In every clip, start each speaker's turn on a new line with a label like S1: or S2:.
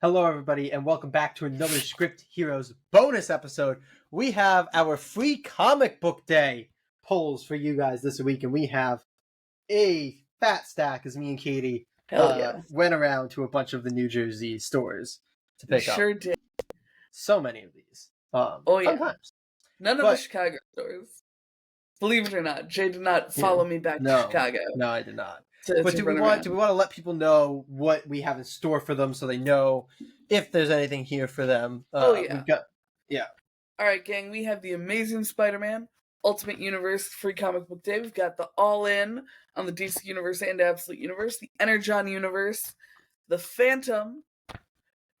S1: Hello, everybody, and welcome back to another Script Heroes bonus episode. We have our free comic book day polls for you guys this week, and we have a fat stack as me and Katie went around to a bunch of the New Jersey stores to pick up.
S2: Sure did.
S1: So many of these.
S2: Fun
S1: times.
S2: None of the Chicago stores. Believe it or not, Jay did not follow me back to Chicago.
S1: No, I did not.
S2: Do we want
S1: to let people know what we have in store for them so they know if there's anything here for them? We've got,
S2: All right, gang, we have the Amazing Spider-Man Ultimate Universe Free Comic Book Day. We've got the All-In on the DC Universe and Absolute Universe, the Energon Universe, the Phantom,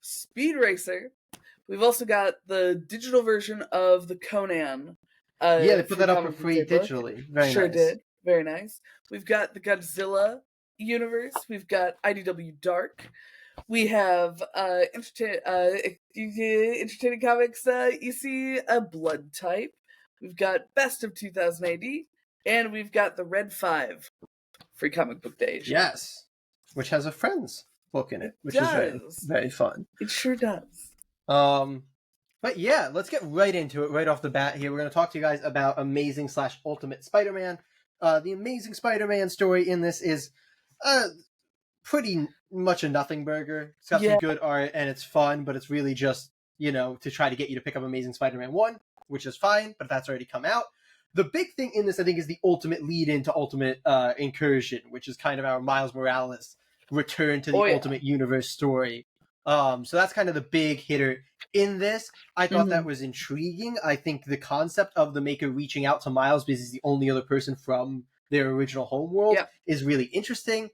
S2: Speed Racer. We've also got the digital version of the Conan.
S1: They put that up for free digitally. Very
S2: sure
S1: nice.
S2: Did. Very nice. We've got the Godzilla universe. We've got IDW Dark. We have Entertaining Comics EC Blood Type. We've got Best of 2000 AD. And we've got the Red 5 Free Comic Book Day.
S1: Yes. Which has a Friends book in it. Which is very, very fun.
S2: It sure does.
S1: But yeah, let's get right into it right off the bat here. We're going to talk to you guys about Amazing/Ultimate Spider-Man. The Amazing Spider-Man story in this is pretty much a nothing burger. It's got some good art and it's fun, but it's really just, to try to get you to pick up Amazing Spider-Man 1, which is fine, but that's already come out. The big thing in this, I think, is the ultimate lead into Ultimate Incursion, which is kind of our Miles Morales return to the Ultimate Universe story. So that's kind of the big hitter in this. I thought that was intriguing. I think the concept of the Maker reaching out to Miles because he's the only other person from their original homeworld is really interesting.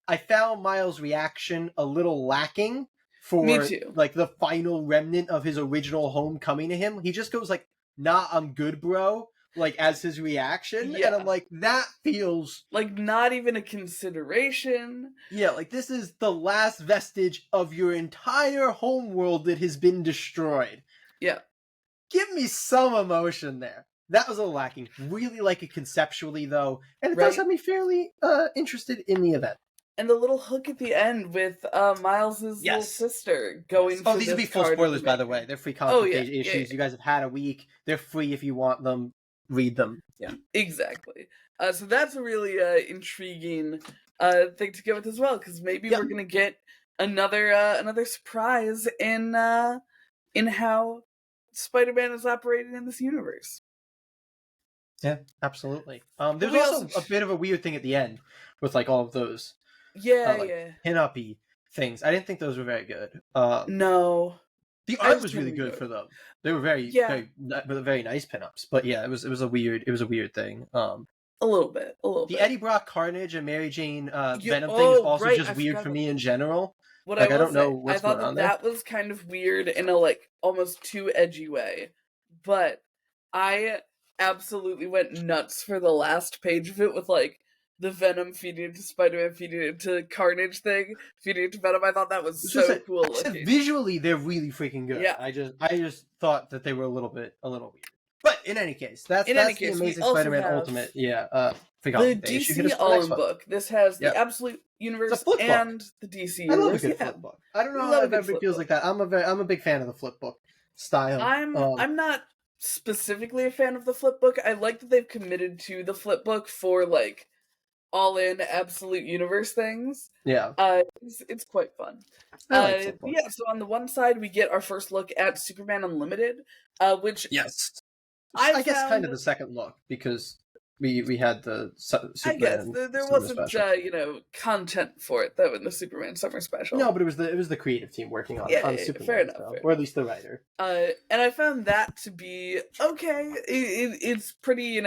S1: I found Miles' reaction a little lacking for the final remnant of his original home coming to him. He just goes like, "Nah, I'm good, bro." As his reaction. And I'm like, that feels
S2: not even a consideration.
S1: Yeah, this is the last vestige of your entire homeworld that has been destroyed.
S2: Yeah.
S1: Give me some emotion there. That was a little lacking. Really like it conceptually, though. And it does have me fairly interested in the event.
S2: And the little hook at the end with Miles' little sister going for
S1: these will be full spoilers, by the way. They're free comic book issues. You guys have had a week. They're free if you want them. Read them. Yeah.
S2: Exactly. So that's a really intriguing thing to go with as well, because maybe we're going to get another surprise in how Spider-Man is operating in this universe.
S1: Yeah, absolutely. There's also a bit of a weird thing at the end with all of those pin-up-y things. I didn't think those were very good.
S2: No.
S1: The art was really good for them. They were very nice pinups. But yeah, it was a weird thing.
S2: A little bit.
S1: The Eddie Brock Carnage and Mary Jane Venom thing is also just weird for me in general.
S2: I don't know what's going on there. I thought that was kind of weird in a almost too edgy way. But I absolutely went nuts for the last page of it with the Venom feeding into Spider-Man, feeding into Carnage thing, feeding into Venom. I thought that was so cool looking.
S1: Visually, they're really freaking good.
S2: Yeah.
S1: I just thought that they were a little weird. But in any case, that's the Amazing Spider-Man Ultimate. The
S2: DC All-In book. This has the Absolute Universe and the DC Universe.
S1: I love a good flip book. I don't know if everybody feels like that. I'm a big fan of the flip book style.
S2: I'm not specifically a fan of the flip book. I like that they've committed to the flip book for All-In Absolute Universe things.
S1: Yeah.
S2: It's quite fun. So on the one side, we get our first look at Superman Unlimited, which...
S1: Yes. I guess kind of the second look, because we had the Superman...
S2: I guess. There wasn't, content for it, though, in the Superman Summer Special.
S1: No, but it was the creative team working on Superman.
S2: Fair enough.
S1: Or at least the writer.
S2: And I found that to be okay. It's pretty,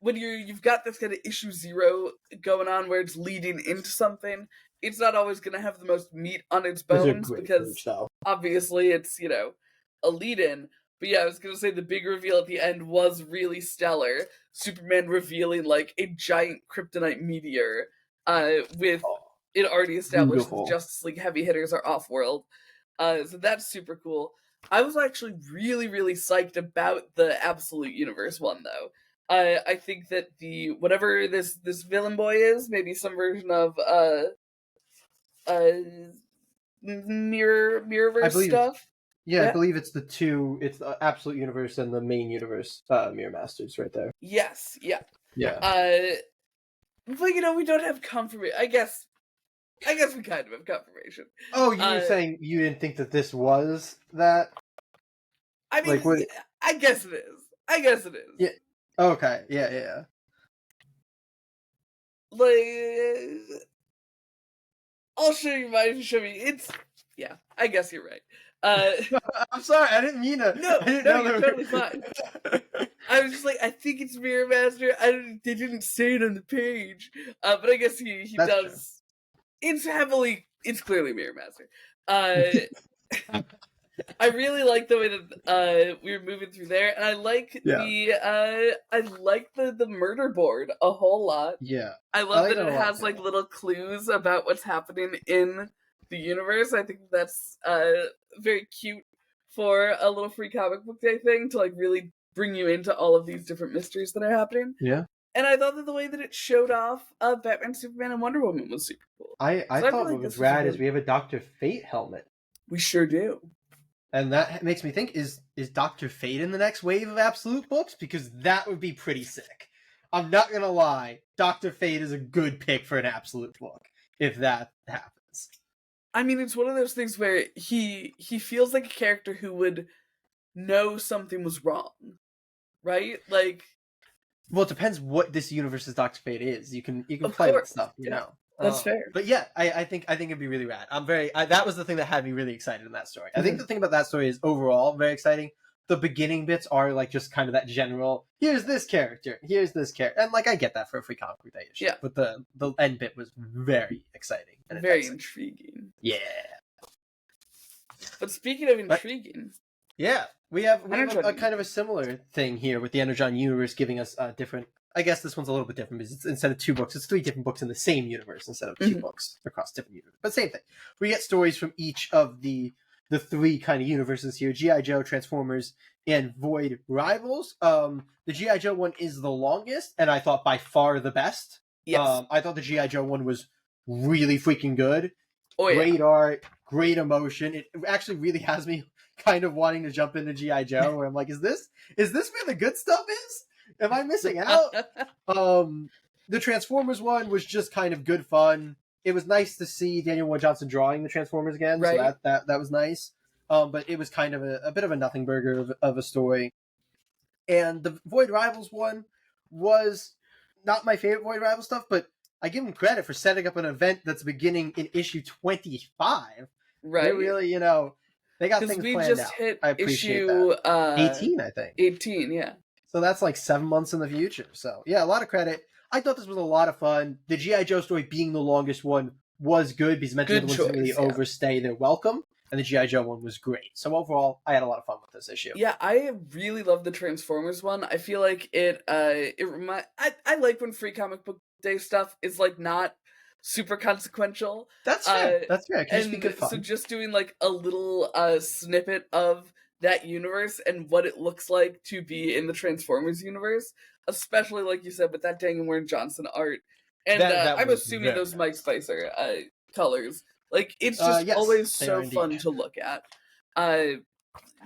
S2: when you've got this kind of issue 0 going on where it's leading into something, it's not always going to have the most meat on its bones because obviously it's, a lead-in. But yeah, I was going to say the big reveal at the end was really stellar. Superman revealing a giant kryptonite meteor with it already established that Justice League heavy hitters are off-world. So that's super cool. I was actually really, really psyched about the Absolute Universe one, though. I think that whatever this villain boy is, maybe some version of mirrorverse
S1: believe
S2: stuff.
S1: Yeah, I believe it's it's the Absolute Universe and the main universe Mirror Masters right there.
S2: Yes, yeah.
S1: Yeah.
S2: But we don't have confirmation. I guess we kind of have confirmation.
S1: Oh, you were saying you didn't think that this was that?
S2: I mean,
S1: Like, what?
S2: I guess it is.
S1: Yeah. Okay. Yeah.
S2: Like, I'll show you mine if you show me. Yeah, I guess you're right.
S1: I'm sorry, I didn't mean to.
S2: No,
S1: I didn't know
S2: you're totally fine. I was just like, I think it's Mirror Master. They didn't say it on the page, but I guess he does. True. It's clearly Mirror Master. I really like the way that we were moving through there, and I like the murder board a whole lot.
S1: Yeah,
S2: I love that it has like little clues about what's happening in the universe. I think that's very cute for a little free comic book day thing to like really bring you into all of these different mysteries that are happening.
S1: Yeah.
S2: And I thought that the way that it showed off Batman, Superman, and Wonder Woman was super cool.
S1: I thought what was rad is we have a Dr. Fate helmet.
S2: We sure do.
S1: And that makes me think, is Dr. Fate in the next wave of Absolute books? Because that would be pretty sick. I'm not going to lie. Dr. Fate is a good pick for an Absolute book, if that happens.
S2: I mean, it's one of those things where he feels like a character who would know something was wrong. Right? Like...
S1: Well, it depends what this universe's Dr. Fate is. You can play with stuff, you know.
S2: That's fair.
S1: But yeah, I think it'd be really rad. That was the thing that had me really excited in that story. I think the thing about that story is overall very exciting. The beginning bits are like just kind of that general, here's this character, and like I get that for a free comic book day issue.
S2: Yeah.
S1: But the end bit was very exciting and
S2: very intriguing.
S1: Yeah.
S2: But speaking of intriguing,
S1: we have a kind of a similar thing here with the Energon universe giving us different. I guess this one's a little bit different because instead of 2 books, it's 3 different books in the same universe instead of 2 books across different universes. But same thing. We get stories from each of the 3 kind of universes here: G.I. Joe, Transformers, and Void Rivals. The G.I. Joe one is the longest, and I thought by far the best.
S2: Yes.
S1: I thought the G.I. Joe one was really freaking good.
S2: Oh,
S1: great art, great emotion. It actually really has me kind of wanting to jump into G.I. Joe, where I'm like, is this where the good stuff is? Am I missing out? The Transformers one was just kind of good fun. It was nice to see Daniel Wood Johnson drawing the Transformers again,
S2: right.
S1: So that was nice. But it was kind of a bit of a nothing burger of a story. And the Void Rivals one was not my favorite Void Rival stuff, but I give them credit for setting up an event that's beginning in issue 25.
S2: Right.
S1: They really, they got things planned out.
S2: We just hit
S1: I appreciate
S2: issue
S1: that. 18, I think.
S2: 18, yeah.
S1: So that's like 7 months in the future. So yeah, a lot of credit. I thought this was a lot of fun. The G.I. Joe story being the longest one was good because it meant the other ones didn't really overstay their welcome. And the G.I. Joe one was great. So overall, I had a lot of fun with this issue.
S2: Yeah, I really love the Transformers one. I feel like I like when free comic book day stuff is like not super consequential.
S1: That's fair. That's fair. It can just be good fun.
S2: So just doing like a little snippet of that universe and what it looks like to be in the Transformers universe, especially like you said with that Daniel Warren Johnson art, and I'm assuming those Mike Spicer colors. Like it's just always so fun to look at.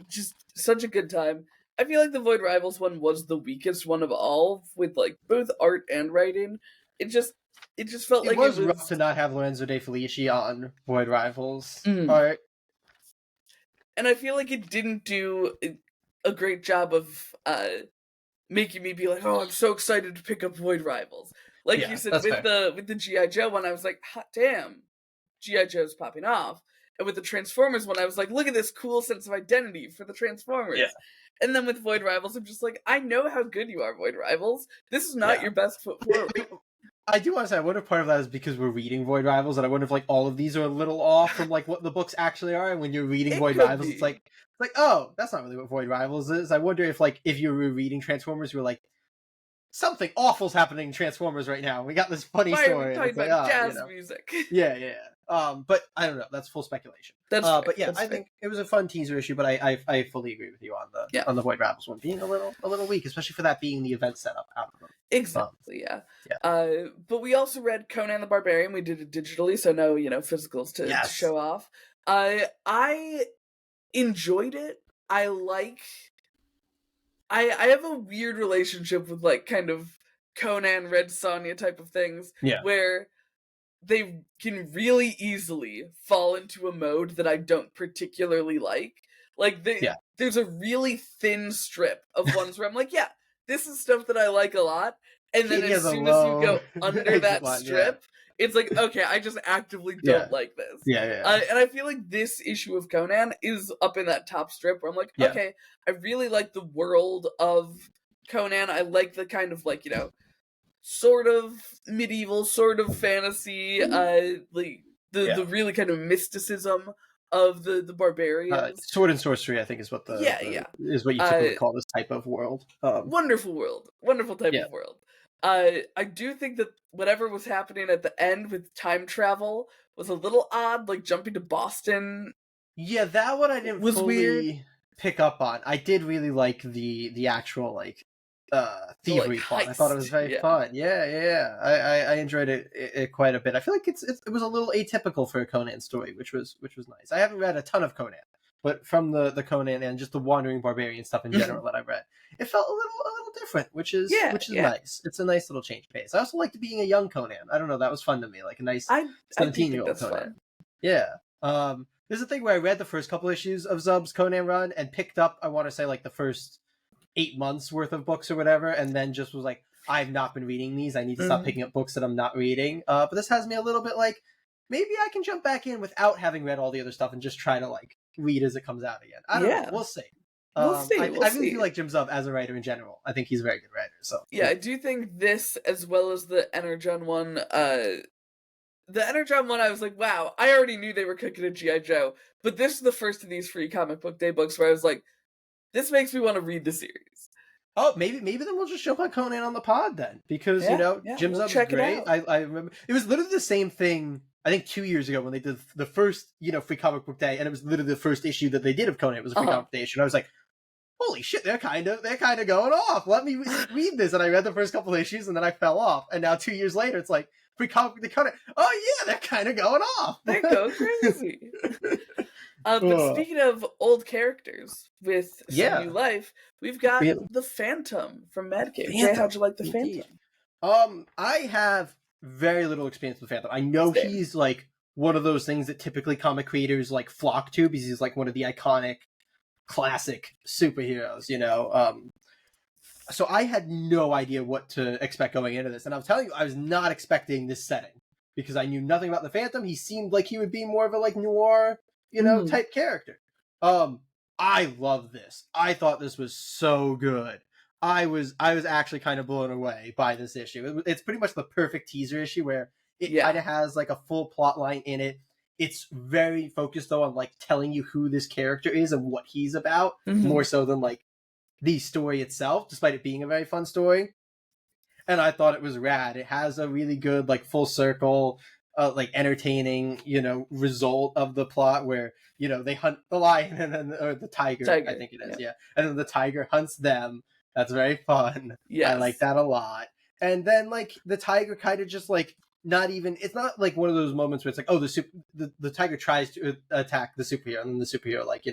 S2: Just such a good time. I feel like the Void Rivals one was the weakest one of all, with like both art and writing. It just felt like it was
S1: rough to not have Lorenzo De Felici on Void Rivals art.
S2: And I feel like it didn't do a great job of making me be like, oh, I'm so excited to pick up Void Rivals. Like you said, with the G.I. Joe one, I was like, hot damn, G.I. Joe's popping off. And with the Transformers one, I was like, look at this cool sense of identity for the Transformers. Yeah. And then with Void Rivals, I'm just like, I know how good you are, Void Rivals. This is not your best foot forward.
S1: I do want to say, I wonder if part of that is because we're reading Void Rivals, and I wonder if like all of these are a little off from like what the books actually are. And when you're reading Void Rivals, it's like, oh, that's not really what Void Rivals is. I wonder if like if you're reading Transformers, you're like, something awful's happening in Transformers right now. We got this funny story.
S2: We're talking about jazz music.
S1: Yeah. But I don't know. That's full speculation. But yeah, I think it was a fun teaser issue. But I fully agree with you on the Void Rivals one being a little weak, especially for that being the event setup out of them.
S2: Exactly. Yeah. But we also read Conan the Barbarian. We did it digitally, so no physicals to show off. I enjoyed it. I have a weird relationship with like kind of Conan, Red Sonja type of things
S1: Yeah.
S2: where they can really easily fall into a mode that I don't particularly like. Like
S1: Yeah.
S2: there's a really thin strip of ones where I'm like, yeah, this is stuff that I like a lot. And then
S1: He
S2: as
S1: has a
S2: soon as you
S1: low
S2: go under
S1: exit
S2: that
S1: line. Yeah.
S2: strip, it's like, okay, I just actively
S1: Yeah.
S2: don't like this.
S1: Yeah. Yeah.
S2: And I feel like this issue of Conan is up in that top strip where I'm like,
S1: Yeah.
S2: okay, I really like the world of Conan. I like the kind of like, sort of medieval, sort of fantasy, like
S1: Yeah.
S2: the really kind of mysticism of the barbarians.
S1: Sword and sorcery, I think, is what
S2: Yeah,
S1: the
S2: yeah.
S1: is what you
S2: Uh,
S1: typically call this type of world.
S2: Wonderful world, wonderful type
S1: Yeah.
S2: of world. I do think that whatever was happening at the end with time travel was a little odd, like jumping to Boston
S1: Yeah, that one I didn't
S2: was weird.
S1: fully pick up on. I did really like the actual like
S2: The like
S1: thievery plot. I thought it was
S2: heist,
S1: very
S2: yeah.
S1: fun. Yeah. I enjoyed it quite a bit. I feel like it was a little atypical for a Conan story, which was nice. I haven't read a ton of Conan, but from the Conan and just the Wandering Barbarian stuff in general that I read, it felt a little different, which is
S2: Yeah, yeah.
S1: nice. It's a nice little change of pace. I also liked being a young Conan. I don't know, that was fun to me, like a nice
S2: I do think
S1: 17-year-old
S2: that's
S1: Conan.
S2: fun.
S1: Yeah. There's a thing where I read the first couple issues of Zub's Conan run and picked up, I want to say, like the first 8 months worth of books or whatever, and then just was like, I've not been reading these. I need to stop picking up books that I'm not reading. But this has me a little bit like, maybe I can jump back in without having read all the other stuff and just try to like read as it comes out again. I don't know. We'll see.
S2: We'll see.
S1: I really do like Jim Zub as a writer in general. I think he's a very good writer. So
S2: yeah, I do think this, as well as the Energon one, the Energon one, I was like, wow, I already knew they were cooking a G.I. Joe, but this is the first of these free comic book day books where I was like, this makes me want to read the series.
S1: Oh, maybe then we'll just jump on Conan on the pod then, because Jim
S2: we'll
S1: Zub
S2: check
S1: is great.
S2: it out.
S1: I remember it was literally the same thing. I think 2 years ago when they did the first free comic book day, and it was literally the first issue that they did of Conan. It was a free comic book day issue, and I was like, holy shit, they're kind of going off. Let me read this, and I read the first couple issues, and then I fell off. And now 2 years later, it's like free comic book Conan. Oh yeah, they're kind of going off.
S2: They go crazy. But speaking of old characters with some new life, we've got the Phantom from Mad Cave. Jay, how'd you like the Phantom?
S1: I have very little experience with Phantom. I know he's like one of those things that typically comic creators like flock to because he's like one of the iconic classic superheroes, so I had no idea what to expect going into this, and I'm telling you, I was not expecting this setting because I knew nothing about the Phantom. He seemed like he would be more of a like noir type character. I love this. I thought this was so good. I was actually kind of blown away by this issue. It's pretty much the perfect teaser issue where it kind of has like a full plot line in it. It's very focused though on like telling you who this character is and what he's about, more so than like the story itself, despite it being a very fun story. And I thought it was rad. It has a really good like full circle like entertaining, result of the plot where, they hunt the lion and then or the tiger, I think it is, and then the tiger hunts them. That's very fun. I like that a lot. And then like the tiger kind of just like it's not like one of those moments where it's like, oh, the tiger tries to attack the superhero and then the superhero like,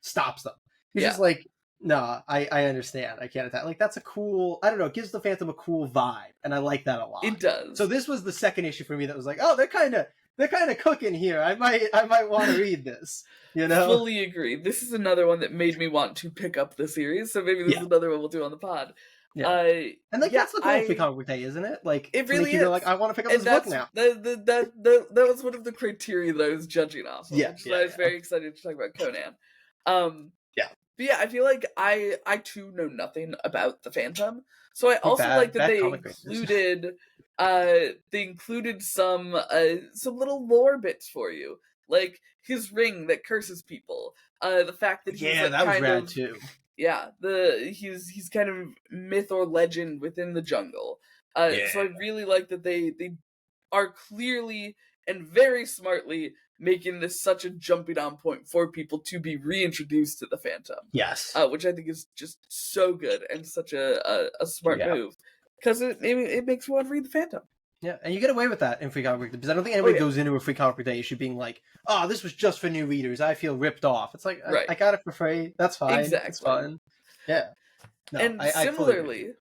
S1: stops them. He's just like, no, I understand. I can't attack. Like, that's a cool, I don't know, it gives the Phantom a cool vibe, and I like that a lot.
S2: It does.
S1: So this was the second issue for me that was like, oh, they're kind of cooking here. I might want to read this,
S2: Fully agree. This is another one that made me want to pick up the series, so maybe this is another one we'll do on the pod.
S1: Yeah. And like that's the goal of Free Comic Book Day, isn't it? Like
S2: it really is.
S1: Like, I want to pick up this book now.
S2: That was one of the criteria that I was judging off of. I was very excited to talk about Conan. But yeah, I feel like I too know nothing about the Phantom, so I also like that they included some little lore bits for you, like his ring that curses people. The fact that he's
S1: that was rad too.
S2: Yeah, he's kind of myth or legend within the jungle. So I really like that they are clearly and very smartly making this such a jumping on point for people to be reintroduced to the Phantom.
S1: Yes.
S2: Which I think is just so good and such a smart move. Because it makes me want to read the Phantom.
S1: Yeah, and you get away with that in Free Comic Book Day, because I don't think
S2: Oh,
S1: anybody
S2: yeah.
S1: goes into a Free Comic Book Day issue being like, "Oh, this was just for new readers. I feel ripped off." It's like
S2: Right.
S1: I got it for free. That's fine. It's
S2: Exactly.
S1: fun. Yeah. No,
S2: And
S1: I fully agree.
S2: similarly,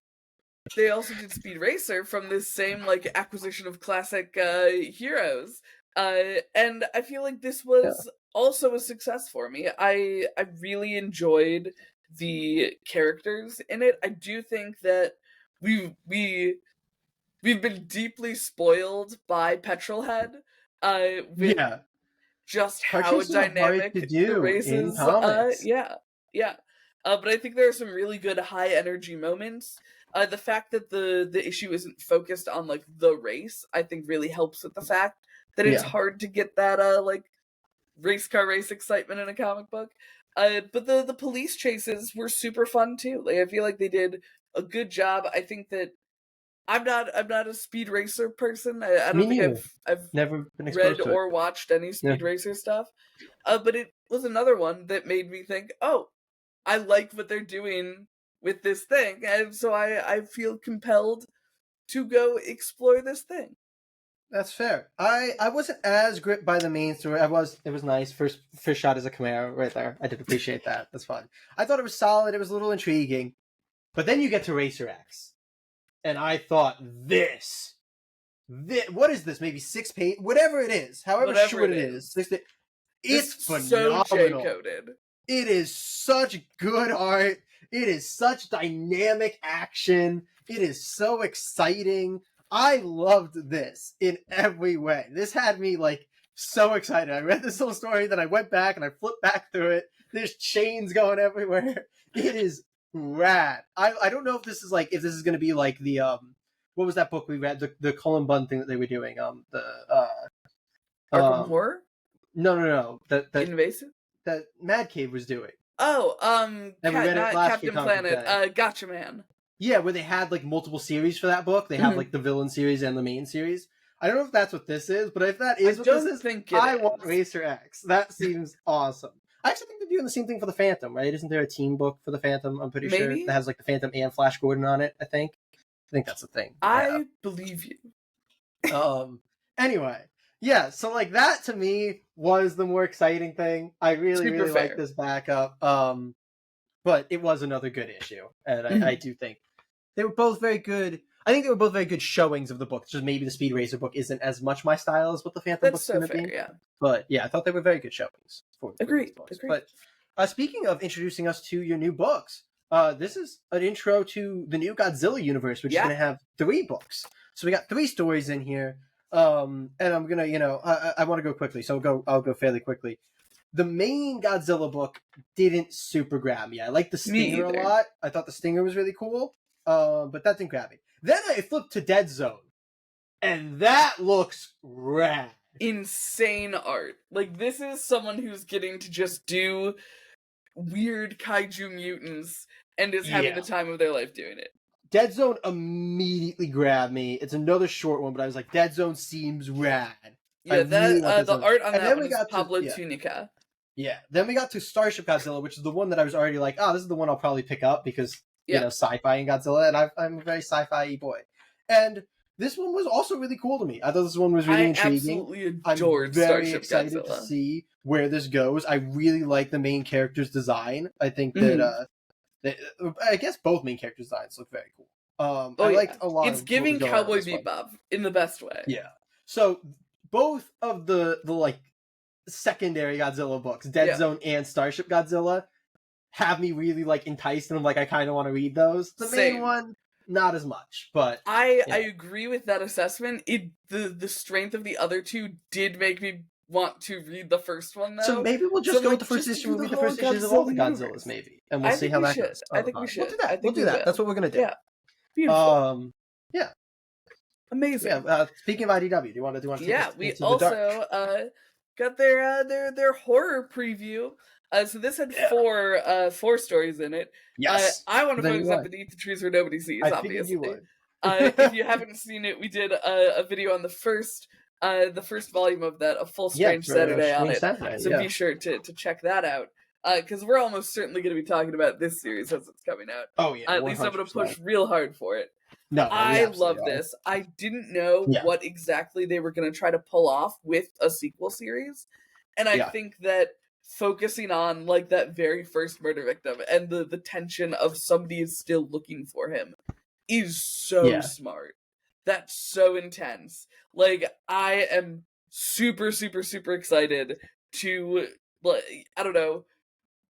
S2: they also did Speed Racer from this same like acquisition of classic heroes. And I feel like this was also a success for me. I really enjoyed the characters in it. I do think that we've been deeply spoiled by Petrolhead with
S1: Yeah,
S2: just
S1: car
S2: how
S1: chases are hard
S2: dynamic
S1: to
S2: the
S1: do in
S2: races
S1: comics.
S2: yeah. But I think there are some really good high energy moments. The fact that the issue isn't focused on like the race, I think really helps with the fact that it's
S1: Yeah.
S2: hard to get that like race car race excitement in a comic book. But the police chases were super fun too. Like I feel like they did a good job. I think that I'm not a speed racer person. I
S1: Me
S2: don't think
S1: neither.
S2: I've
S1: Never been
S2: read
S1: exposed to it.
S2: or watched any
S1: Yeah.
S2: speed racer stuff. But it was another one that made me think, oh, I like what they're doing with this thing, and so I feel compelled to go explore this thing.
S1: That's fair. I wasn't as gripped by the main story. It was nice. First shot as a Camaro right there. I did appreciate that. That's fun. I thought it was solid. It was a little intriguing. But then you get to Racer X. And I thought this what is this? Maybe 6 page, whatever it is, however
S2: Whatever
S1: short
S2: it
S1: it is.
S2: is.
S1: It's
S2: so
S1: phenomenal.
S2: J-coded.
S1: It is such good art. It is such dynamic action. It is so exciting. I loved this in every way. This had me like so excited. I read this little story, then I went back and I flipped back through it. There's chains going everywhere. It is rad. I don't know if this is going to be like the what was that book we read, the Cullen Bunn thing that they were doing,
S2: Arkham Horror?
S1: no that
S2: Invasive?
S1: that Mad Cave was doing.
S2: Oh,
S1: And we read it last
S2: Captain
S1: week on Comic Book
S2: Planet.
S1: Day.
S2: Gotcha Man.
S1: Yeah, where they had like multiple series for that book. They have like the villain series and the main series. I don't know if that's what this is, but if that is what this is, I want Racer X. That seems awesome. I actually think they're doing the same thing for the Phantom, right? Isn't there a team book for the Phantom? I'm pretty sure that has like the Phantom and Flash Gordon on it. I think that's the thing.
S2: I believe you.
S1: Anyway, yeah. So like that to me was the more exciting thing. I really like this backup. But it was another good issue, and I do think they were both very good. I think they were both very good showings of the book. Just maybe the Speed Racer book isn't as much my style as what the Phantom book's going to be.
S2: Yeah.
S1: But yeah, I thought they were very good showings for
S2: these
S1: books. But speaking of introducing us to your new books, this is an intro to the new Godzilla universe, which is going to have 3 books. So we got 3 stories in here. And I'm gonna, I want to go quickly, so I'll go fairly quickly. The main Godzilla book didn't super grab me. I liked the Stinger a lot. I thought the Stinger was really cool, but that didn't grab me. Then I flipped to Dead Zone, and that looks rad.
S2: Insane art. Like, this is someone who's getting to just do weird kaiju mutants and is having the time of their life doing it.
S1: Dead Zone immediately grabbed me. It's another short one, but I was like, Dead Zone seems rad.
S2: Yeah, the art on that one is Pablo Tunica.
S1: Yeah, then we got to Starship Godzilla, which is the one that I was already like, this is the one I'll probably pick up because, sci-fi and Godzilla, and I'm a very sci-fi boy. And this one was also really cool to me. I thought this one was really intriguing.
S2: Absolutely adored
S1: I'm very
S2: Starship
S1: excited
S2: Godzilla.
S1: to see where this goes. I really like the main character's design. I think that, I guess both main character designs look very cool. I liked a lot.
S2: It's giving Cowboy Bebop in the best way.
S1: Yeah. So both of the like secondary Godzilla books, Dead Zone and Starship Godzilla, have me really like enticed, and I'm like, I kind of want to read those. The main one, not as much, but
S2: I agree with that assessment. The strength of the other two did make me want to read the first one, though.
S1: So maybe we'll just go with the first issue. We'll read the first issues of all the Godzillas, maybe, and we'll see how that goes.
S2: I think we should.
S1: We'll do that. We'll do that. That's what we're gonna do.
S2: Yeah. Beautiful.
S1: Yeah.
S2: Amazing.
S1: Yeah. Speaking of IDW, do you want to?
S2: Yeah. We also got their horror preview. So this had four stories in it.
S1: Yes.
S2: I want to focus on Beneath the Trees Where Nobody Sees, obviously.
S1: You would.
S2: If you haven't seen it, we did a video on the first volume of that, A Full Strange Saturday on it. So be sure to check that out. because we're almost certainly going to be talking about this series as it's coming out.
S1: Oh yeah,
S2: At least I'm going to push real hard for it.
S1: No, we
S2: I
S1: absolutely
S2: love
S1: are.
S2: this. I didn't know
S1: Yeah.
S2: what exactly they were going to try to pull off with a sequel series, and I
S1: Yeah.
S2: think that focusing on like that very first murder victim and the tension of somebody is still looking for him is so smart. That's so intense. Like, I am super, super, super excited to, like, I don't know,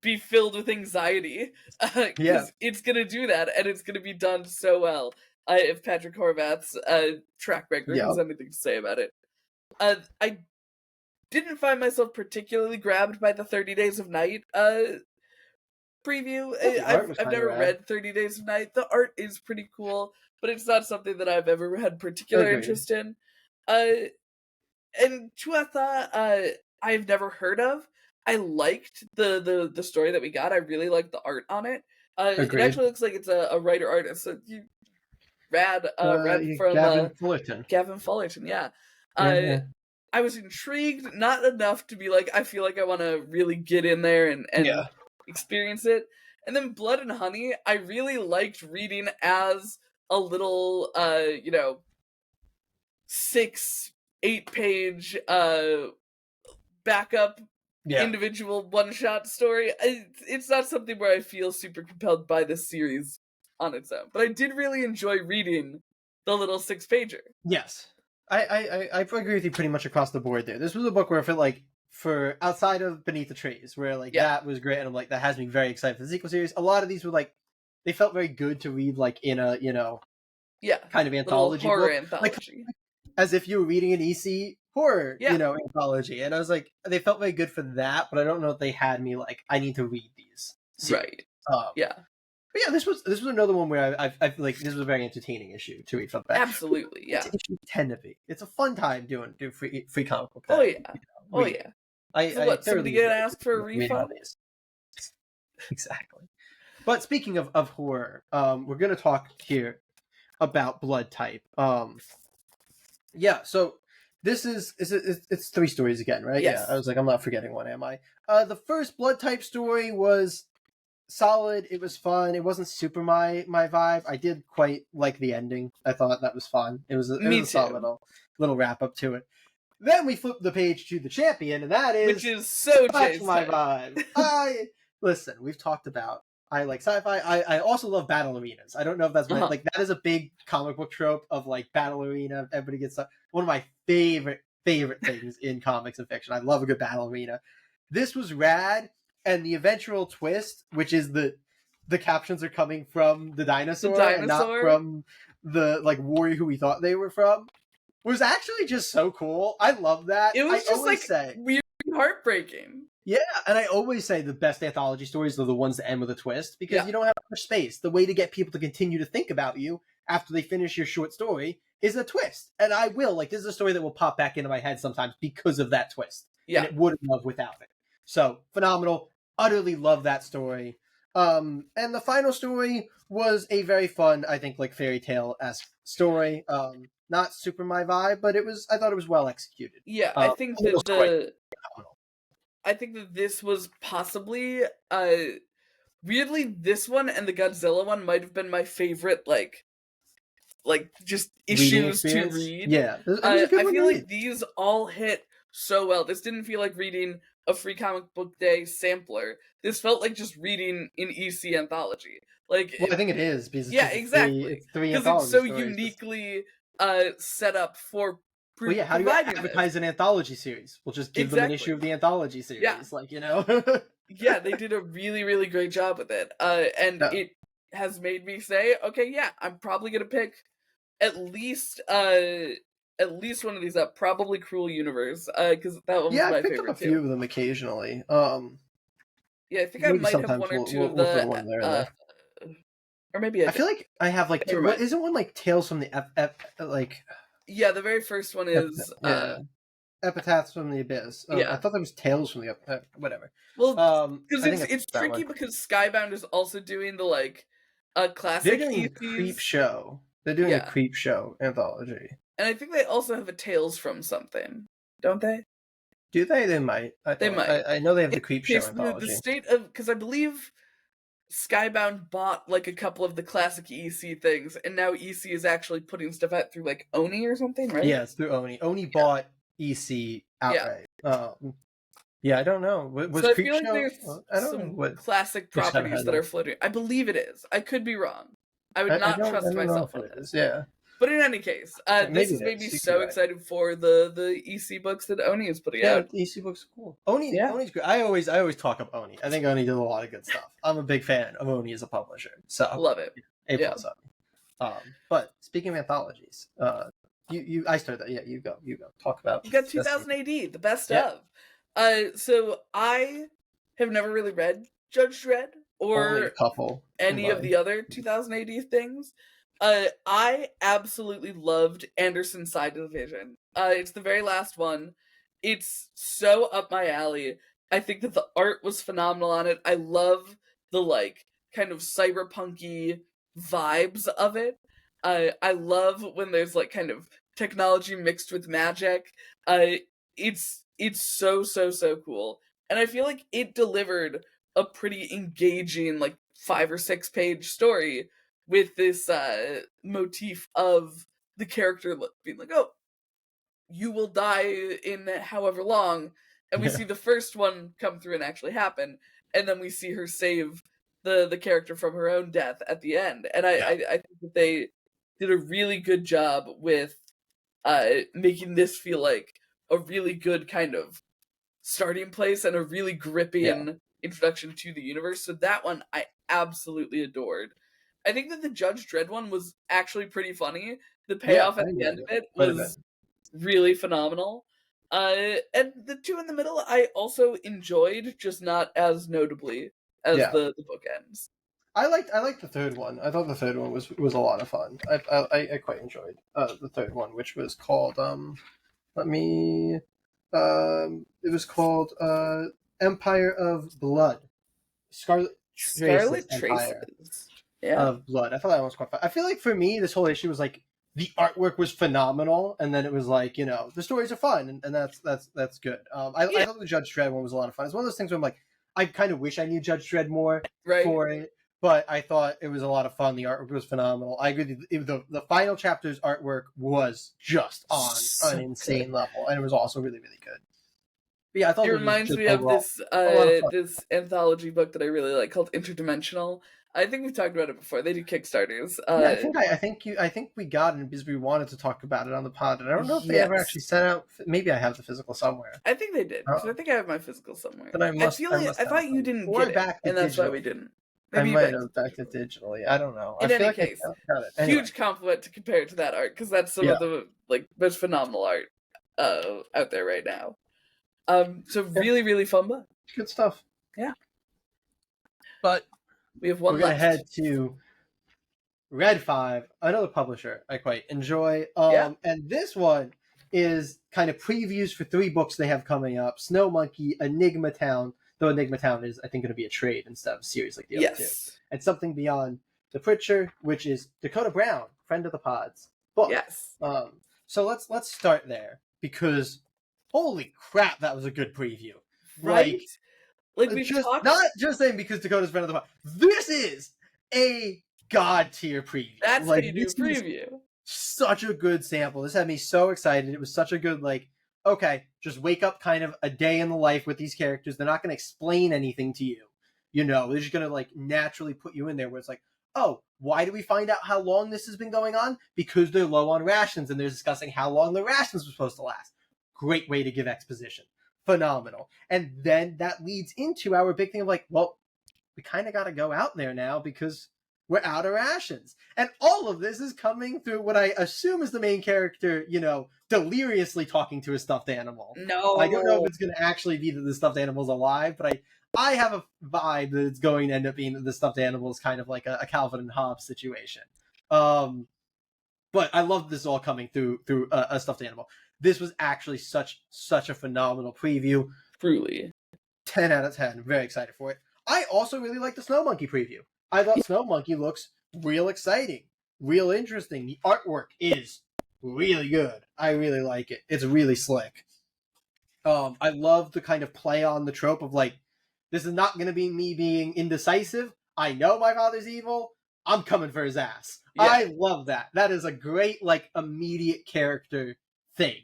S2: be filled with anxiety, because it's gonna do that, and it's gonna be done so well. If Patrick Horvath's track record has anything to say about it. I didn't find myself particularly grabbed by the 30 Days of Night preview. I've never read 30 Days of Night. The art is pretty cool, but it's not something that I've ever had particular interest in. And Chuatha, I've never heard of. I liked the story that we got. I really liked the art on it. It actually looks like it's a writer artist. So rad from
S1: Gavin Fullerton.
S2: Gavin Fullerton, yeah. I was intrigued, not enough to be like, I feel like I want to really get in there and experience it. And then Blood and Honey, I really liked reading as a little, 6-8 page backup individual one-shot story. It's not something where I feel super compelled by this series on its own, but I did really enjoy reading the little 6-pager.
S1: Yes. I agree with you pretty much across the board there. This was a book where I felt like, for outside of Beneath the Trees, where like that was great, and I'm like, that has me very excited for the sequel series. A lot of these were like, they felt very good to read like in a, kind of anthology
S2: horror
S1: book.
S2: anthology.
S1: Like, as if you were reading an EC horror, anthology. And I was like, they felt very good for that, but I don't know if they had me like, I need to read these.
S2: Right.
S1: But yeah, this was another one where I feel like this was a very entertaining issue to read from back.
S2: Absolutely, yeah.
S1: It's issue 10 to be. It's a fun time doing free comic book.
S2: Oh yeah.
S1: I
S2: somebody gonna ask for a refund?
S1: Exactly. But speaking of horror, we're gonna talk here about blood type. So this it's 3 stories again, right?
S2: Yes.
S1: Yeah, I was like, I'm not forgetting one, am I? The first blood type story was solid. It was fun. It wasn't super my vibe. I did quite like the ending. I thought that was fun. It was a solid little wrap up to it. Then we flip the page to the champion, and that is,
S2: which is so
S1: my vibe. Listen, we've talked about, I like sci-fi. I also love battle arenas. I don't know if that's like that is a big comic book trope of like battle arena. Everybody gets one of my favorite things in comics and fiction. I love a good battle arena. This was rad, and the eventual twist, which is the captions are coming from the dinosaur and not from the like warrior who we thought they were from, was actually just so cool. I love that.
S2: It was just like weird, heartbreaking.
S1: Yeah, and I always say the best anthology stories are the ones that end with a twist, because you don't have much space. The way to get people to continue to think about you after they finish your short story is a twist. And I will, like, this is a story that will pop back into my head sometimes because of that twist. Yeah. And it wouldn't have without it. So, phenomenal. Utterly love that story. And the final story was a very fun, I think, like, fairy tale-esque story. Not super my vibe, but I thought it was well executed.
S2: Yeah, I think that this was possibly, weirdly, this one and the Godzilla one might have been my favorite, like just issues to read.
S1: Yeah.
S2: I feel like these all hit so well. This didn't feel like reading a Free Comic Book Day sampler. This felt like just reading an EC anthology. Like,
S1: well, I think it is, because
S2: exactly. Because it's so uniquely set up for.
S1: Well, yeah, how do you advertise an anthology series? We'll just give them an issue of the anthology series. Yeah. Like,
S2: Yeah, they did a really, really great job with it. And it has made me say, okay, yeah, I'm probably going to pick at least one of these up. Probably Cruel Universe, because that one was my favorite, too. Yeah, I picked up a few
S1: of them occasionally.
S2: Yeah, I think I might have one or two of the... or maybe
S1: I feel like I have, like, two. What, isn't one, like, Tales from the like...
S2: Yeah, the very first one is
S1: Epitaphs from the Abyss. I thought that was Tales from the whatever.
S2: Well, because it's tricky because Skybound is also doing the like classic.
S1: They're doing Creep Show. They're doing a Creep Show anthology,
S2: and I think they also have a Tales from something, don't they?
S1: Do they? They might.
S2: They might.
S1: I know they have the
S2: In
S1: Creep
S2: case
S1: Show anthology.
S2: the state of, because I believe Skybound bought like a couple of the classic EC things, and now EC is actually putting stuff out through like Oni or something, right?
S1: Yeah, it's through Oni. Oni bought EC outright. Yeah, I don't know. Was
S2: So I
S1: Creep
S2: feel like
S1: Show?
S2: there's
S1: I don't know
S2: some
S1: what
S2: classic
S1: Creep Show
S2: properties
S1: had
S2: that
S1: on.
S2: are floating. I believe it is. I could be wrong. I would
S1: I
S2: not
S1: don't
S2: trust
S1: know
S2: myself
S1: if
S2: on
S1: it
S2: this.
S1: is. Yeah.
S2: But in any case, this
S1: Maybe
S2: has
S1: it
S2: made me
S1: is. You could
S2: so
S1: be right.
S2: excited for the EC books that Oni is putting
S1: Yeah,
S2: out.
S1: EC books are cool. Oni's
S2: Yeah.
S1: great. I always talk up Oni. I think Oni did a lot of good stuff. I'm a big fan of Oni as a publisher. So
S2: Love it.
S1: A plus Oni. But speaking of anthologies, I started that. Yeah, you go. Talk about.
S2: You got 2000 AD, the best
S1: Yeah.
S2: of. So I have never really read Judge Dredd
S1: Only
S2: or
S1: a couple.
S2: any of the other 2000 AD things. I absolutely loved Anderson's Side of the Vision. It's the very last one. It's so up my alley. I think that the art was phenomenal on it. I love the like kind of cyberpunky vibes of it. I love when there's like kind of technology mixed with magic. It's so cool, and I feel like it delivered a pretty engaging like 5 or 6 page story with this motif of the character being like, oh, you will die in however long, and we see the first one come through and actually happen, and then we see her save the character from her own death at the end. And I think that they did a really good job with making this feel like a really good kind of starting place and a really gripping introduction to the universe. So that one I absolutely adored. I think that the Judge Dredd one was actually pretty funny. The payoff at the end of it was really phenomenal. And the two in the middle I also enjoyed, just not as notably as the book ends.
S1: I liked the third one. I thought the third one was a lot of fun. I quite enjoyed the third one, which was called it was called Empire of Blood. Scarlet Traces of Blood. I thought that one was quite fun. I feel like for me, this whole issue was like the artwork was phenomenal, and then it was like, the stories are fun, and that's good. I thought the Judge Dredd one was a lot of fun. It's one of those things where I'm like, I kind of wish I knew Judge Dredd more for it, but I thought it was a lot of fun. The artwork was phenomenal. I agree. The final chapter's artwork was just on an insane level, and it was also really, really good. But yeah, I thought
S2: it reminds me of this this anthology book that I really like called Interdimensional. I think we've talked about it before. They do Kickstarters.
S1: I think we got it because we wanted to talk about it on the pod, and I don't know if they ever actually sent out. Maybe I have the physical somewhere.
S2: I think they did. I think I have my physical somewhere.
S1: But I
S2: thought you didn't get it, and that's why we didn't.
S1: Maybe I might have backed it digitally. I don't know.
S2: In any case, huge compliment to compare it to that art, because that's some of the most phenomenal art out there right now. So really, really fun book.
S1: Good stuff.
S2: Yeah.
S1: But
S2: we have one.
S1: We're gonna head to Red 5, another publisher I quite enjoy. And this one is kind of previews for 3 books they have coming up: Snow Monkey, Enigma Town. Though Enigma Town is, I think, going to be a trade instead of a series like the other two. And Something Beyond the Pritcher, which is Dakota Brown, friend of the pod's book.
S2: Yes.
S1: So let's start there, because holy crap, that was a good preview.
S2: Right? Like we
S1: not just saying because Dakota's friend of the pod. This is a god tier preview.
S2: That's like, a new preview.
S1: Such a good sample. This had me so excited. It was such a good okay, just wake up kind of a day in the life with these characters. They're not going to explain anything to you. They're just going to naturally put you in there where it's like, oh, why do we find out how long this has been going on? Because they're low on rations, and they're discussing how long the rations were supposed to last. Great way to give exposition. Phenomenal. And then that leads into our big thing of we kind of got to go out there now because we're out of rations. And all of this is coming through what I assume is the main character, deliriously talking to a stuffed animal.
S2: No.
S1: I don't know if it's going to actually be that the stuffed animal's alive, but I have a vibe that it's going to end up being that the stuffed animal is kind of like a Calvin and Hobbes situation. But I love this all coming through a stuffed animal. This was actually such a phenomenal preview.
S2: Truly.
S1: 10 out of 10. Very excited for it. I also really like the Snow Monkey preview. I thought Snow Monkey looks real exciting, real interesting. The artwork is really good. I really like it. It's really slick. I love the kind of play on the trope of like, this is not going to be me being indecisive. I know my father's evil. I'm coming for his ass.
S2: Yeah.
S1: I love that. That is a great, like, immediate character thing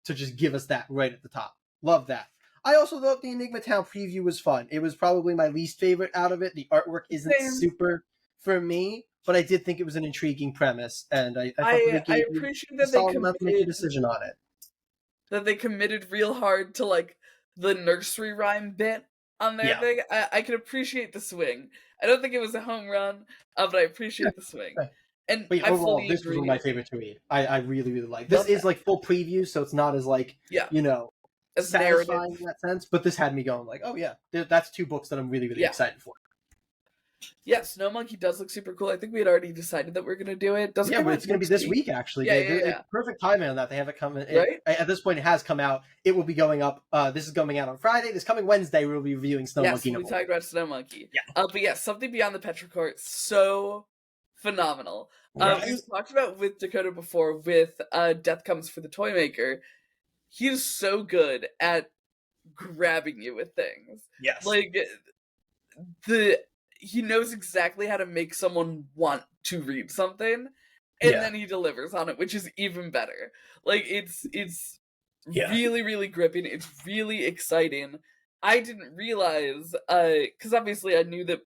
S1: to just give us that right at the top. Love that. I also thought the Enigma Town preview was fun. It was probably my least favorite out of it. The artwork isn't
S2: Same.
S1: super for me, but I did think it was an intriguing premise, and I thought that they
S2: I
S1: gave you
S2: appreciate
S1: a
S2: that they
S1: solid amount to make a
S2: committed
S1: decision on it.
S2: real hard to like the nursery rhyme bit on their
S1: Yeah.
S2: thing. I can appreciate the swing. I don't think it was a home run, but I appreciate the swing.
S1: Right.
S2: And
S1: But yeah,
S2: I
S1: overall,
S2: fully
S1: this was
S2: agree.
S1: one of my favorite to read. I really, really like. This
S2: Love
S1: is
S2: that.
S1: like full preview, so it's not as like,
S2: Yeah.
S1: you know,
S2: As
S1: satisfying
S2: narrative.
S1: in that sense. But this had me going like, oh yeah, that's two books that I'm really, really
S2: Yeah.
S1: excited for.
S2: Yeah, Snow Monkey does look super cool. I think we had already decided that we're gonna do it. Does it
S1: Yeah,
S2: come
S1: but
S2: out
S1: it's going to be
S2: next
S1: this week actually.
S2: Yeah,
S1: It's perfect timing on that. They have it coming.
S2: Right?
S1: At this point, it has come out. It will be going up. This is going out on Friday. This coming Wednesday, we'll be reviewing Snow
S2: Yes,
S1: Monkey.
S2: we
S1: number
S2: talked about Snow Monkey.
S1: Yeah.
S2: But yeah, Something Beyond the Petrichor, so phenomenal.
S1: Right.
S2: We talked about with Dakota before with Death Comes for the Toymaker. He is so good at grabbing you with things.
S1: Yes.
S2: Like he knows exactly how to make someone want to read something, and then he delivers on it, which is even better. Like it's really, really gripping. It's really exciting. I didn't realize, because obviously I knew that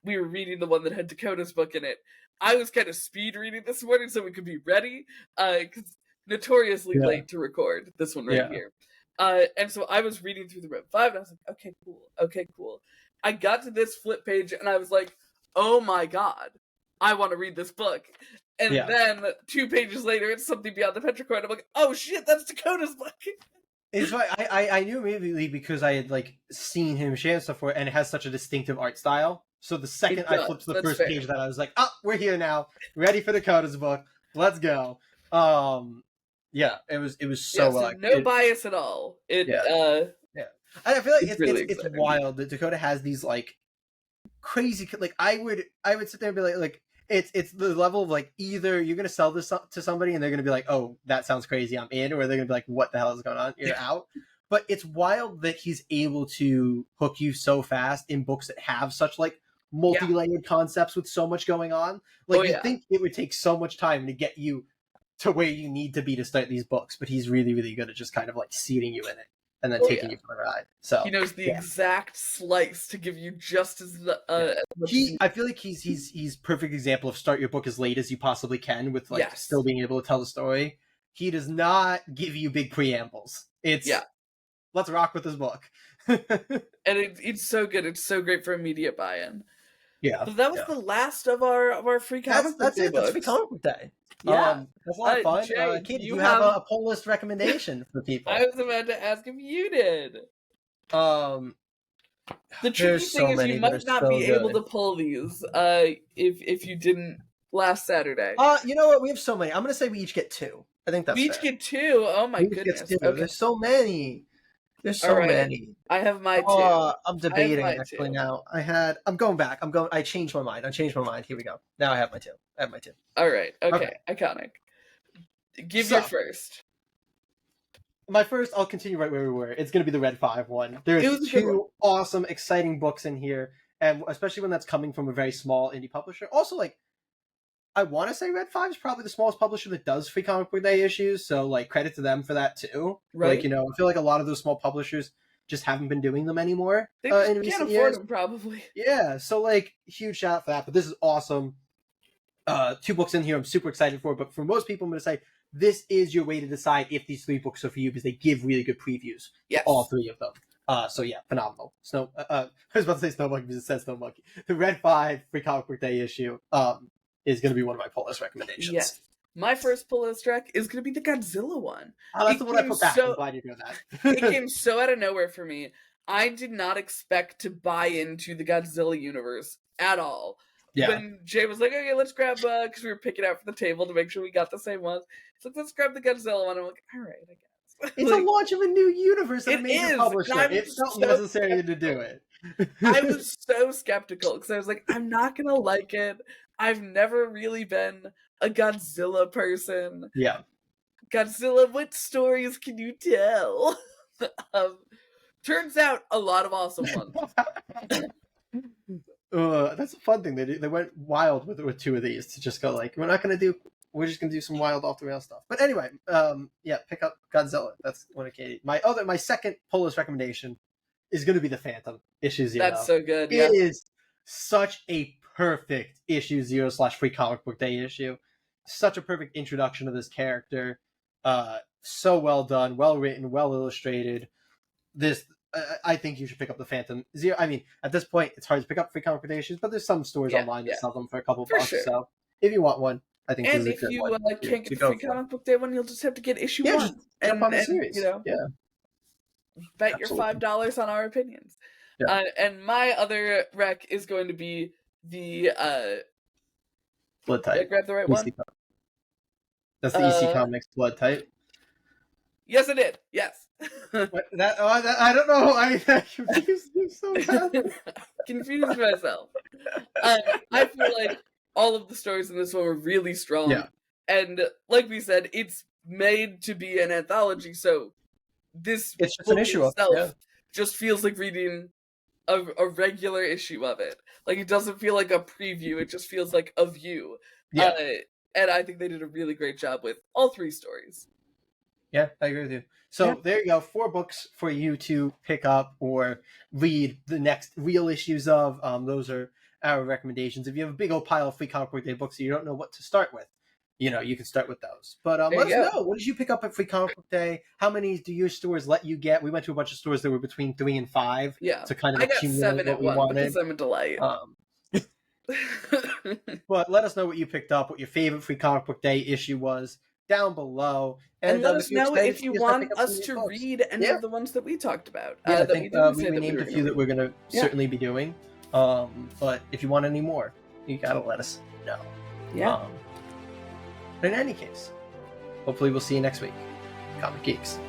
S2: we were reading the one that had Dakota's book in it. I was kind of speed reading this morning so we could be ready, because notoriously late to record this one right here. And so I was reading through the Red 5, and I was like, okay, cool. I got to this flip page, and I was like, oh my god, I want to read this book. And then 2 pages later, it's Something Beyond the Petrichor, and I'm like, oh shit, that's Dakota's book.
S1: It's right. I knew immediately because I had like seen him share stuff for it, and it has such a distinctive art style. So the second I flipped to the first page of that, I was like, oh, we're here now, ready for Dakota's book. Let's go. Yeah, it was so well.
S2: No bias at all.
S1: I feel like
S2: it's
S1: it's wild that Dakota has these like crazy, like I would sit there and be like it's the level of like, either you're gonna sell this to somebody and they're gonna be like, oh, that sounds crazy, I'm in, or they're gonna be like, what the hell is going on, you're out. But it's wild that he's able to hook you so fast in books that have such like multi-layered concepts with so much going on. Like you think it would take so much time to get you to where you need to be to start these books, but he's really, really good at just kind of like seating you in it and then taking you for the ride. So
S2: he knows the exact slice to give you just as
S1: I feel like he's perfect example of start your book as late as you possibly can with like still being able to tell the story. He does not give you big preambles. It's let's rock with this book.
S2: And it's so good. It's so great for immediate buy-in.
S1: Yeah.
S2: But that was the last of our free comic book
S1: That's
S2: day
S1: it. That's
S2: books.
S1: free comic book day.
S2: Yeah.
S1: That's a lot of fun.
S2: Jay,
S1: Kate, do you have a poll list recommendation for people?
S2: I was about to ask if you did. The tricky
S1: There's
S2: thing
S1: so
S2: is
S1: many
S2: you
S1: that
S2: might
S1: are
S2: not
S1: so
S2: be able
S1: good.
S2: to pull these if you didn't last Saturday.
S1: You know what? We have so many. I'm gonna say we each get 2. I think that's
S2: we each
S1: fair.
S2: get 2. Oh my goodness. Okay.
S1: There's so many. There's so many.
S2: I have my 2.
S1: I'm debating actually now. I'm going back. I changed my mind. Here we go. Now I have my 2.
S2: All right. Okay. Iconic. Give your first.
S1: My first, I'll continue right where we were. It's going to be the Red 5 one. There's 2 awesome, exciting books in here, and especially when that's coming from a very small indie publisher. Also, like, I want to say Red 5 is probably the smallest publisher that does free comic book day issues, so like credit to them for that too.
S2: Right.
S1: Like, I feel like a lot of those small publishers just haven't been doing them anymore.
S2: They
S1: in
S2: can't
S1: recent
S2: afford
S1: years.
S2: them, probably.
S1: Yeah, so like huge shout out for that. But this is awesome. 2 books in here I'm super excited for. But for most people, I'm going to say this is your way to decide if these 3 books are for you, because they give really good previews.
S2: Yes.
S1: All 3 of them. So yeah, phenomenal. I was about to say Snow Monkey because it says Snow Monkey. The Red 5 free comic book day issue is going to be one of my pull list recommendations.
S2: Yes. My first pull list rec is going to be the Godzilla one.
S1: Oh, that's the one I put back. I'm glad you know that.
S2: It came so out of nowhere for me. I did not expect to buy into the Godzilla universe at all. Yeah. When Jay was like, okay, let's grab, because we were picking out for the table to make sure we got the same ones. He's like, let's grab the Godzilla one. I'm like, all right, I guess.
S1: It's a launch of a new universe at a major publisher. It felt necessary to do it.
S2: I was so skeptical because I was like, I'm not going to like it. I've never really been a Godzilla person.
S1: Yeah.
S2: Godzilla, what stories can you tell? Turns out a lot of awesome ones.
S1: That's a fun thing. They went wild with two of these to just go like, we're just gonna do some wild off the rail stuff. But anyway, yeah, pick up Godzilla. That's one of Katie. My second pull list recommendation is gonna be the Phantom issue 0.
S2: That's so good. Yeah.
S1: It is such a perfect issue 0 / Free Comic Book Day issue. Such a perfect introduction to this character. So well done, well written, well illustrated. I think you should pick up the Phantom 0. I mean, at this point, it's hard to pick up Free Comic Book Day issues, but there's some stores online that sell them for a couple bucks. Sure. So if you want one, I think
S2: and
S1: this is a good one.
S2: And if you can't get the Free Comic Book Day one, you'll just have to get issue 1.
S1: Just jump on the series.
S2: Bet your $5 on our opinions. Yeah. And my other rec is going to be the
S1: Blood Type.
S2: Did I grab the right one?
S1: That's the EC Comics Blood Type.
S2: Yes, I did. Yes.
S1: I don't know. I confused you so bad.
S2: Confused myself. I feel like all of the stories in this one were really strong.
S1: Yeah.
S2: And like we said, it's made to be an anthology, so it's just an issue itself just feels like reading a regular issue of it. Like, it doesn't feel like a preview, it just feels like a view. Yeah. And I think they did a really great job with all 3 stories.
S1: Yeah, I agree with you. So there you go, 4 books for you to pick up or read the next real issues of. Those are our recommendations. If you have a big old pile of Free Comic Book Day books and you don't know what to start with, you can start with those. But let us know. What did you pick up at Free Comic Book Day? How many do your stores let you get? We went to a bunch of stores that were between 3 and 5.
S2: Yeah.
S1: To kind of
S2: accumulate what we wanted. Because I'm a delight.
S1: But let us know what you picked up, what your favorite Free Comic Book Day issue was down below.
S2: And let us know if you want us to read any of the ones that we talked about.
S1: I think we named a few that we're going to certainly be doing. But if you want any more, you got to let us know.
S2: Yeah.
S1: But in any case, hopefully we'll see you next week. Comic Geeks.